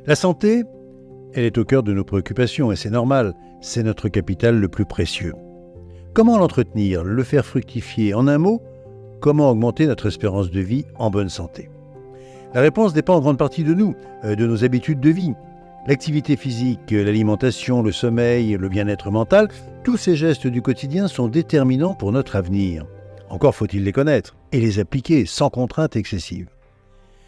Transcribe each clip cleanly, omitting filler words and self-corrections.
La santé, elle est au cœur de nos préoccupations et c'est normal, c'est notre capital le plus précieux. Comment l'entretenir, le faire fructifier? En un mot, comment augmenter notre espérance de vie en bonne santé? La réponse dépend en grande partie de nous, de nos habitudes de vie. L'activité physique, l'alimentation, le sommeil, le bien-être mental, tous ces gestes du quotidien sont déterminants pour notre avenir. Encore faut-il les connaître et les appliquer sans contrainte excessive.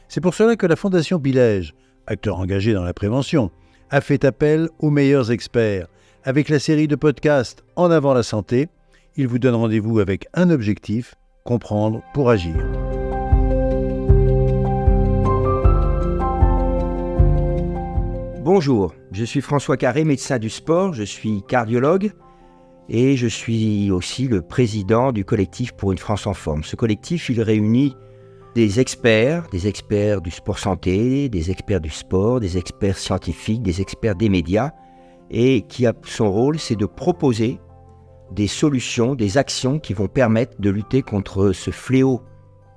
C'est pour cela que la Fondation Pilège, acteur engagé dans la prévention, a fait appel aux meilleurs experts. Avec la série de podcasts En avant la santé, il vous donne rendez-vous avec un objectif, comprendre pour agir. Bonjour, je suis François Carré, médecin du sport, je suis cardiologue et je suis aussi le président du collectif pour une France en forme. Ce collectif, il réunit des experts du sport santé, des experts du sport, des experts scientifiques, des experts des médias et qui a son rôle, c'est de proposer des solutions, des actions qui vont permettre de lutter contre ce fléau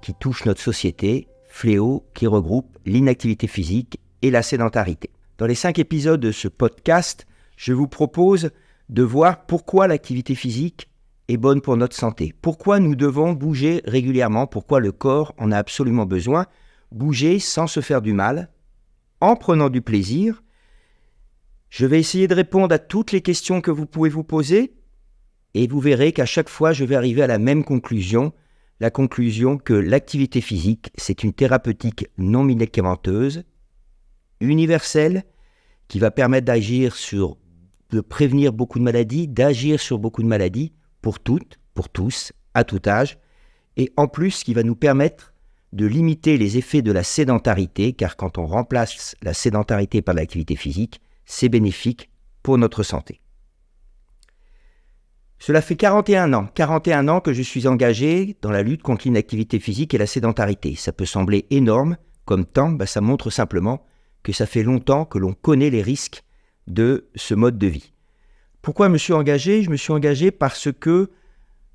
qui touche notre société, fléau qui regroupe l'inactivité physique et la sédentarité. Dans les 5 épisodes de ce podcast, je vous propose de voir pourquoi l'activité physique est bonne pour notre santé. Pourquoi nous devons bouger régulièrement, pourquoi le corps en a absolument besoin. Bouger sans se faire du mal, en prenant du plaisir. Je vais essayer de répondre à toutes les questions que vous pouvez vous poser et vous verrez qu'à chaque fois, je vais arriver à la même conclusion, la conclusion que l'activité physique, c'est une thérapeutique non médicamenteuse, universelle, qui va permettre de prévenir beaucoup de maladies, d'agir sur beaucoup de maladies, pour toutes, pour tous, à tout âge, et en plus qui va nous permettre de limiter les effets de la sédentarité, car quand on remplace la sédentarité par l'activité physique, c'est bénéfique pour notre santé. Cela fait 41 ans que je suis engagé dans la lutte contre l'inactivité physique et la sédentarité. Ça peut sembler énorme comme temps, ça montre simplement que ça fait longtemps que l'on connaît les risques de ce mode de vie. Pourquoi je me suis engagé? Je me suis engagé parce que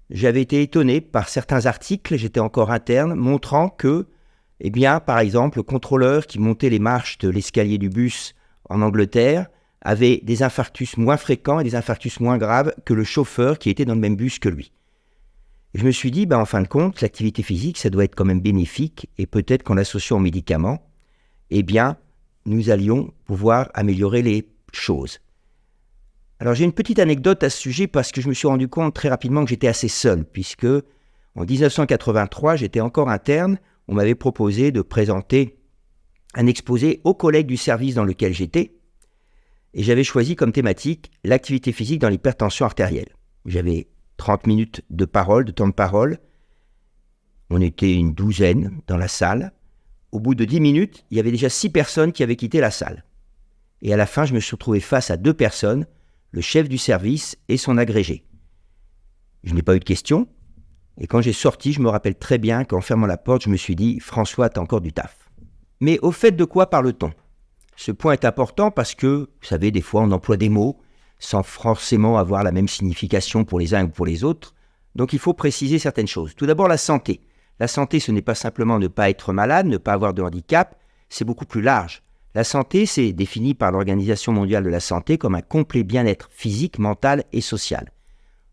j'avais été étonné par certains articles, j'étais encore interne, montrant que, par exemple, le contrôleur qui montait les marches de l'escalier du bus en Angleterre avait des infarctus moins fréquents et des infarctus moins graves que le chauffeur qui était dans le même bus que lui. Et je me suis dit, en fin de compte, l'activité physique, ça doit être quand même bénéfique et peut-être qu'en l'associant aux médicaments, nous allions pouvoir améliorer les choses. Alors j'ai une petite anecdote à ce sujet parce que je me suis rendu compte très rapidement que j'étais assez seul, puisque en 1983, j'étais encore interne, on m'avait proposé de présenter un exposé aux collègues du service dans lequel j'étais, et j'avais choisi comme thématique l'activité physique dans l'hypertension artérielle. J'avais 30 minutes de temps de parole, on était une douzaine dans la salle. Au bout de 10 minutes, il y avait déjà 6 personnes qui avaient quitté la salle. Et à la fin, je me suis retrouvé face à 2 personnes, le chef du service et son agrégé. Je n'ai pas eu de questions. Et quand j'ai sorti, je me rappelle très bien qu'en fermant la porte, je me suis dit « François, t'as encore du taf ». Mais au fait de quoi parle-t-on? Ce point est important parce que, vous savez, des fois, on emploie des mots sans forcément avoir la même signification pour les uns ou pour les autres. Donc, il faut préciser certaines choses. Tout d'abord, la santé. La santé, ce n'est pas simplement ne pas être malade, ne pas avoir de handicap, c'est beaucoup plus large. La santé, c'est défini par l'Organisation mondiale de la santé comme un complet bien-être physique, mental et social.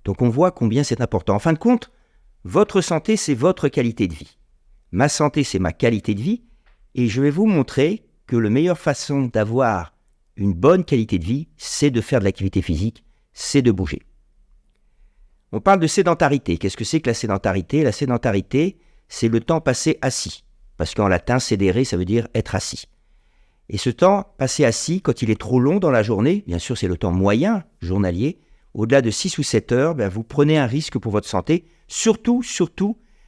Donc on voit combien c'est important. En fin de compte, votre santé, c'est votre qualité de vie. Ma santé, c'est ma qualité de vie. Et je vais vous montrer que la meilleure façon d'avoir une bonne qualité de vie, c'est de faire de l'activité physique, c'est de bouger. On parle de sédentarité. Qu'est-ce que c'est que la sédentarité? La sédentarité, c'est le temps passé assis. Parce qu'en latin, sédere, ça veut dire être assis. Et ce temps passé assis, quand il est trop long dans la journée, bien sûr c'est le temps moyen journalier, au-delà de 6 ou 7 heures, vous prenez un risque pour votre santé, surtout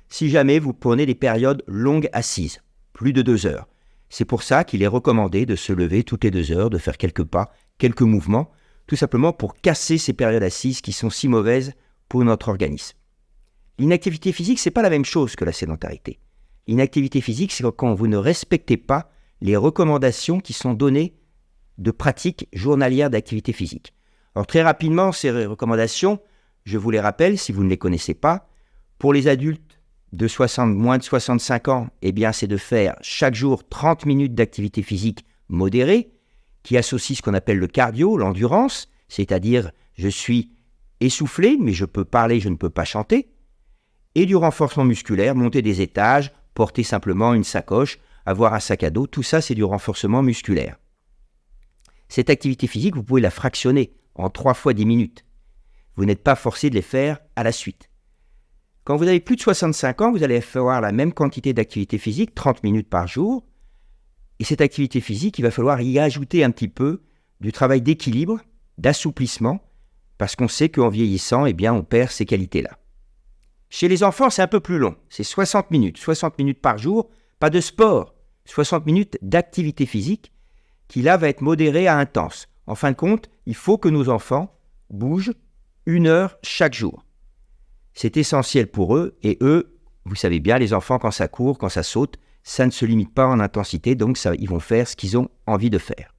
si jamais vous prenez des périodes longues assises, plus de 2 heures. C'est pour ça qu'il est recommandé de se lever toutes les 2 heures, de faire quelques pas, quelques mouvements, tout simplement pour casser ces périodes assises qui sont si mauvaises pour notre organisme. L'inactivité physique, c'est pas la même chose que la sédentarité. L'inactivité physique, c'est quand vous ne respectez pas les recommandations qui sont données de pratique journalière d'activité physique. Alors très rapidement, ces recommandations, je vous les rappelle si vous ne les connaissez pas. Pour les adultes de moins de 65 ans, c'est de faire chaque jour 30 minutes d'activité physique modérée. qui associe ce qu'on appelle le cardio, l'endurance, c'est-à-dire je suis essoufflé, mais je peux parler, je ne peux pas chanter, et du renforcement musculaire, monter des étages, porter simplement une sacoche, avoir un sac à dos, tout ça c'est du renforcement musculaire. Cette activité physique, vous pouvez la fractionner en 3 fois 10 minutes. Vous n'êtes pas forcé de les faire à la suite. Quand vous avez plus de 65 ans, vous allez faire la même quantité d'activité physique, 30 minutes par jour, et cette activité physique, il va falloir y ajouter un petit peu du travail d'équilibre, d'assouplissement, parce qu'on sait qu'en vieillissant, eh bien, on perd ces qualités-là. Chez les enfants, c'est un peu plus long, c'est 60 minutes par jour, pas de sport, 60 minutes d'activité physique, qui là va être modérée à intense. En fin de compte, il faut que nos enfants bougent 1 heure chaque jour. C'est essentiel pour eux, et eux, vous savez bien, les enfants, quand ça court, quand ça saute, ça ne se limite pas en intensité, donc ils vont faire ce qu'ils ont envie de faire.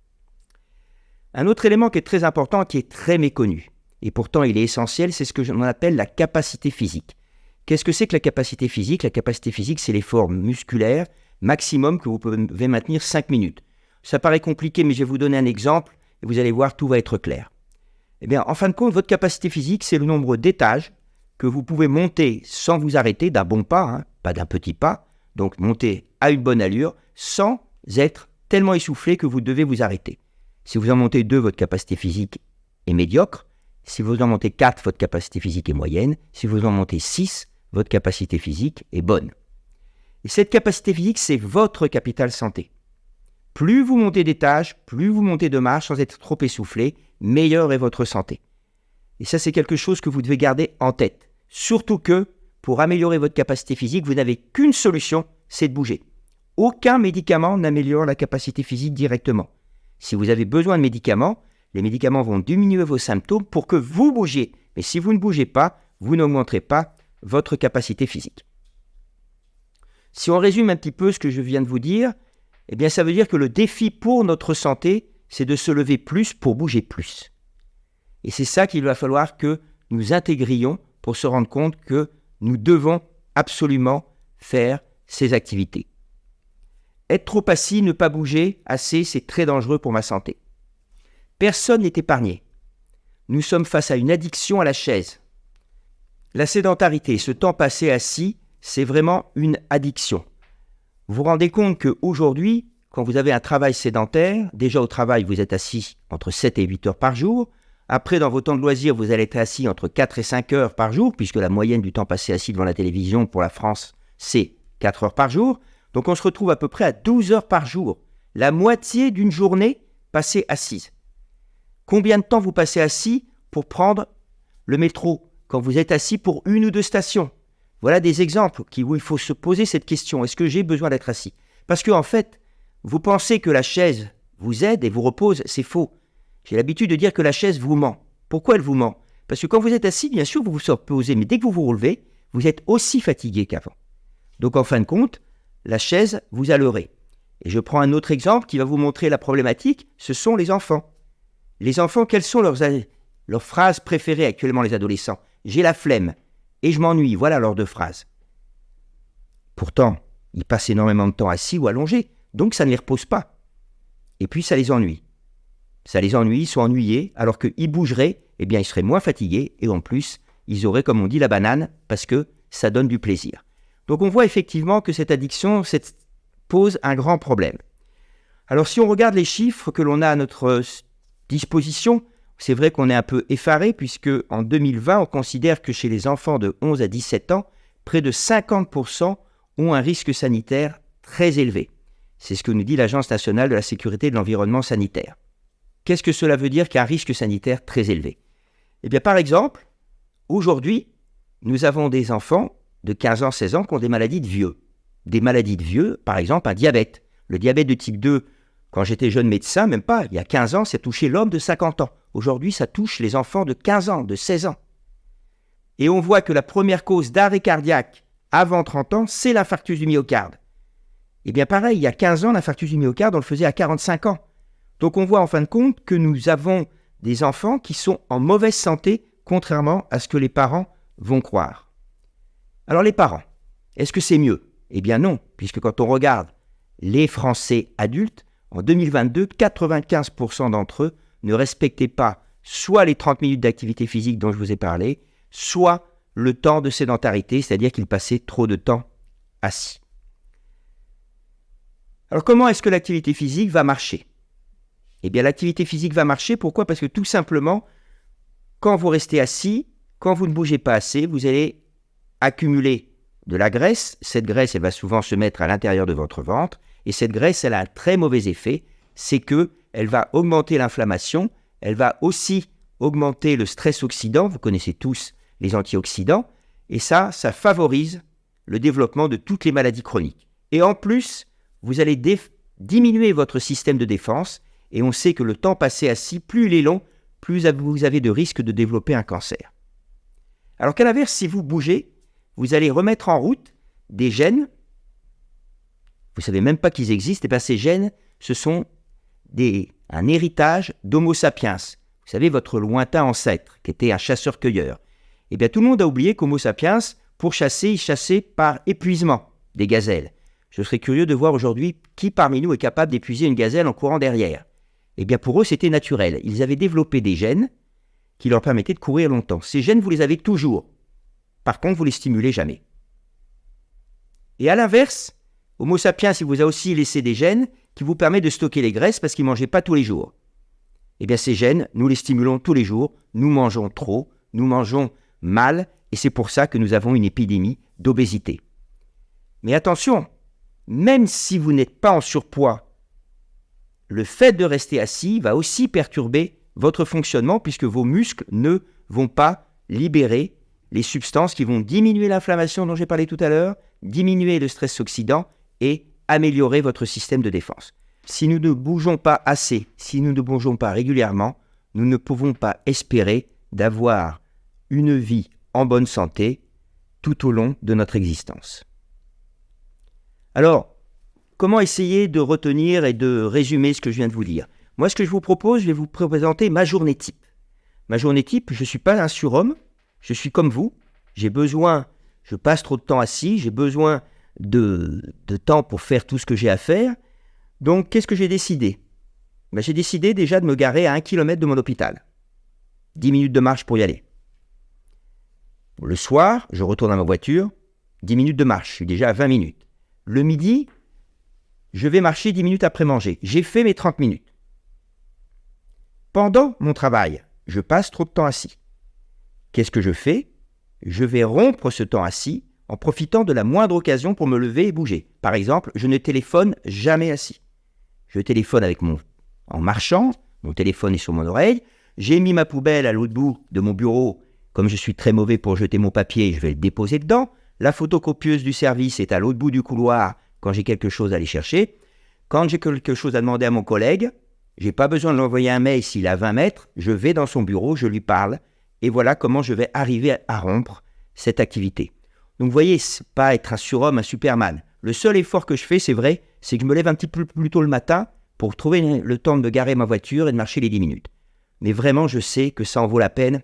Un autre élément qui est très important, qui est très méconnu, et pourtant il est essentiel, c'est ce que l'on appelle la capacité physique. Qu'est-ce que c'est que la capacité physique ? La capacité physique, c'est l'effort musculaire maximum que vous pouvez maintenir 5 minutes. Ça paraît compliqué, mais je vais vous donner un exemple, et vous allez voir, tout va être clair. Eh bien, en fin de compte, votre capacité physique, c'est le nombre d'étages que vous pouvez monter sans vous arrêter, d'un bon pas, pas d'un petit pas, donc monter à une bonne allure, sans être tellement essoufflé que vous devez vous arrêter. Si vous en montez 2, votre capacité physique est médiocre. Si vous en montez 4, votre capacité physique est moyenne. Si vous en montez 6, votre capacité physique est bonne. Et cette capacité physique, c'est votre capital santé. Plus vous montez d'étages, plus vous montez de marche sans être trop essoufflé, meilleure est votre santé. Et ça, c'est quelque chose que vous devez garder en tête. Surtout que, pour améliorer votre capacité physique, vous n'avez qu'une solution, c'est de bouger. Aucun médicament n'améliore la capacité physique directement. Si vous avez besoin de médicaments, les médicaments vont diminuer vos symptômes pour que vous bougiez. Mais si vous ne bougez pas, vous n'augmenterez pas votre capacité physique. Si on résume un petit peu ce que je viens de vous dire, eh bien ça veut dire que le défi pour notre santé, c'est de se lever plus pour bouger plus. Et c'est ça qu'il va falloir que nous intégrions pour se rendre compte que nous devons absolument faire ces activités. Être trop assis, ne pas bouger assez, c'est très dangereux pour ma santé. Personne n'est épargné. Nous sommes face à une addiction à la chaise. La sédentarité, ce temps passé assis, c'est vraiment une addiction. Vous vous rendez compte qu'aujourd'hui, quand vous avez un travail sédentaire, déjà au travail, vous êtes assis entre 7 et 8 heures par jour. Après, dans vos temps de loisirs, vous allez être assis entre 4 et 5 heures par jour, puisque la moyenne du temps passé assis devant la télévision pour la France, c'est 4 heures par jour. Donc on se retrouve à peu près à 12 heures par jour, la moitié d'une journée passée assise. Combien de temps vous passez assis pour prendre le métro quand vous êtes assis pour 1 ou 2 stations? Voilà des exemples où il faut se poser cette question. Est-ce que j'ai besoin d'être assis? Parce qu'en fait, vous pensez que la chaise vous aide et vous repose, c'est faux. J'ai l'habitude de dire que la chaise vous ment. Pourquoi elle vous ment? Parce que quand vous êtes assis, bien sûr, vous vous reposez, mais dès que vous vous relevez, vous êtes aussi fatigué qu'avant. Donc en fin de compte, la chaise vous a leurré. Et je prends un autre exemple qui va vous montrer la problématique, ce sont les enfants. Les enfants, quelles sont leurs phrases préférées actuellement, les adolescents? J'ai la flemme et je m'ennuie, voilà leurs 2 phrases. Pourtant, ils passent énormément de temps assis ou allongés, donc ça ne les repose pas. Et puis ça les ennuie. Ça les ennuie, ils sont ennuyés, alors qu'ils bougeraient, eh bien ils seraient moins fatigués, et en plus, ils auraient, comme on dit, la banane, parce que ça donne du plaisir. Donc on voit effectivement que cette addiction pose un grand problème. Alors si on regarde les chiffres que l'on a à notre disposition, c'est vrai qu'on est un peu effaré, puisque en 2020, on considère que chez les enfants de 11 à 17 ans, près de 50% ont un risque sanitaire très élevé. C'est ce que nous dit l'Agence nationale de la sécurité de l'environnement sanitaire. Qu'est-ce que cela veut dire qu'un risque sanitaire très élevé? Eh bien, par exemple, aujourd'hui, nous avons des enfants de 15 ans, 16 ans qui ont des maladies de vieux. Des maladies de vieux, par exemple, un diabète. Le diabète de type 2, quand j'étais jeune médecin, même pas, il y a 15 ans, ça touchait l'homme de 50 ans. Aujourd'hui, ça touche les enfants de 15 ans, de 16 ans. Et on voit que la première cause d'arrêt cardiaque avant 30 ans, c'est l'infarctus du myocarde. Eh bien pareil, il y a 15 ans, l'infarctus du myocarde, on le faisait à 45 ans. Donc on voit en fin de compte que nous avons des enfants qui sont en mauvaise santé, contrairement à ce que les parents vont croire. Alors les parents, est-ce que c'est mieux? Eh bien non, puisque quand on regarde les Français adultes, En 2022, 95% d'entre eux ne respectaient pas soit les 30 minutes d'activité physique dont je vous ai parlé, soit le temps de sédentarité, c'est-à-dire qu'ils passaient trop de temps assis. Alors comment est-ce que l'activité physique va marcher ? Eh bien l'activité physique va marcher, pourquoi ? Parce que tout simplement, quand vous restez assis, quand vous ne bougez pas assez, vous allez accumuler de la graisse. Cette graisse, elle va souvent se mettre à l'intérieur de votre ventre, et cette graisse, elle a un très mauvais effet, c'est qu'elle va augmenter l'inflammation, elle va aussi augmenter le stress oxydant, vous connaissez tous les antioxydants, et ça favorise le développement de toutes les maladies chroniques. Et en plus, vous allez diminuer votre système de défense, et on sait que le temps passé assis, plus il est long, plus vous avez de risques de développer un cancer. Alors qu'à l'inverse, si vous bougez, vous allez remettre en route des gènes. Vous ne savez même pas qu'ils existent, et bien ces gènes, ce sont un héritage d'Homo sapiens. Vous savez, votre lointain ancêtre, qui était un chasseur-cueilleur. Eh bien, tout le monde a oublié qu'Homo sapiens, pour chasser, il chassait par épuisement des gazelles. Je serais curieux de voir aujourd'hui qui parmi nous est capable d'épuiser une gazelle en courant derrière. Eh bien, pour eux, c'était naturel. Ils avaient développé des gènes qui leur permettaient de courir longtemps. Ces gènes, vous les avez toujours. Par contre, vous ne les stimulez jamais. Et à l'inverse, Homo sapiens, il vous a aussi laissé des gènes qui vous permettent de stocker les graisses parce qu'ils ne mangeaient pas tous les jours. Eh bien, ces gènes, nous les stimulons tous les jours. Nous mangeons trop, nous mangeons mal, et c'est pour ça que nous avons une épidémie d'obésité. Mais attention, même si vous n'êtes pas en surpoids, le fait de rester assis va aussi perturber votre fonctionnement puisque vos muscles ne vont pas libérer les substances qui vont diminuer l'inflammation dont j'ai parlé tout à l'heure, diminuer le stress oxydant et améliorer votre système de défense. Si nous ne bougeons pas assez, si nous ne bougeons pas régulièrement, nous ne pouvons pas espérer d'avoir une vie en bonne santé tout au long de notre existence. Alors, comment essayer de retenir et de résumer ce que je viens de vous dire ? Moi, ce que je vous propose, je vais vous présenter ma journée type. Ma journée type, je ne suis pas un surhomme, je suis comme vous. Je passe trop de temps assis, j'ai besoin de temps pour faire tout ce que j'ai à faire. Donc, qu'est-ce que j'ai décidé ? J'ai décidé déjà de me garer à 1 km de mon hôpital. 10 minutes de marche pour y aller. Le soir, je retourne à ma voiture, 10 minutes de marche, je suis déjà à 20 minutes. Le midi, je vais marcher 10 minutes après manger. J'ai fait mes 30 minutes. Pendant mon travail, je passe trop de temps assis. Qu'est-ce que je fais ? Je vais rompre ce temps assis en profitant de la moindre occasion pour me lever et bouger. Par exemple, je ne téléphone jamais assis. Je téléphone en marchant, mon téléphone est sur mon oreille. J'ai mis ma poubelle à l'autre bout de mon bureau. Comme je suis très mauvais pour jeter mon papier, je vais le déposer dedans. La photocopieuse du service est à l'autre bout du couloir quand j'ai quelque chose à aller chercher. Quand j'ai quelque chose à demander à mon collègue, j'ai pas besoin de lui envoyer un mail s'il est à 20 mètres. Je vais dans son bureau, je lui parle. Et voilà comment je vais arriver à rompre cette activité. Donc vous voyez, c'est pas être un surhomme, un superman. Le seul effort que je fais, c'est vrai, c'est que je me lève un petit peu plus tôt le matin pour trouver le temps de me garer ma voiture et de marcher les 10 minutes. Mais vraiment, je sais que ça en vaut la peine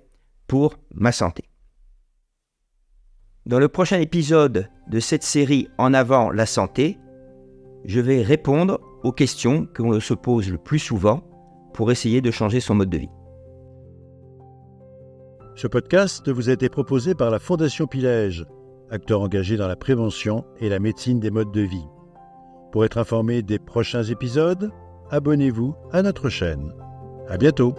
pour ma santé. Dans le prochain épisode de cette série En avant la santé, je vais répondre aux questions qu'on se pose le plus souvent pour essayer de changer son mode de vie. Ce podcast vous a été proposé par la Fondation Pilège, acteur engagé dans la prévention et la médecine des modes de vie. Pour être informé des prochains épisodes, abonnez-vous à notre chaîne. À bientôt.